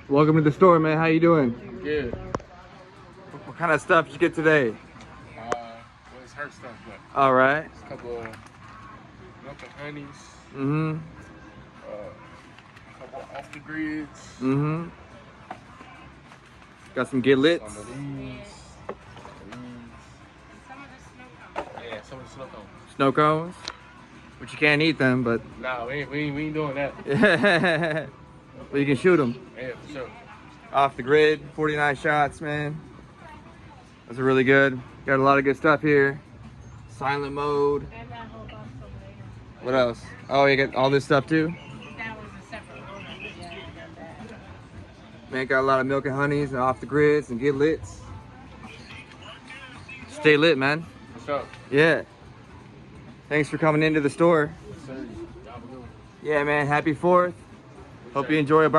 Welcome to the store, man. How you doing? Good. What kind of stuff did you get today? Well, it's hurt stuff, but All right. it's a couple of milk and honeys. Mm-hmm. A couple of off the grids. Mm-hmm. Got some Gitlets. Some of these. Yeah, some of the snow cones. Snow cones. But you can't eat them, but... Nah, we ain't doing that. But you can shoot them. Yeah, for sure. Off the grid, 49 shots, man. Those are really good. Got a lot of good stuff here. Silent mode. And that whole box over there. What else? Oh, you got all this stuff too? That was a separate order. Yeah, I got that. Man, got a lot of milk and honeys and off the grids and Gitlets. Stay lit, man. For sure. Yeah. Thanks for coming into the store. Yes, sir. Y'all have a good one. Yeah, man. Happy 4th. Hope you enjoy a bar.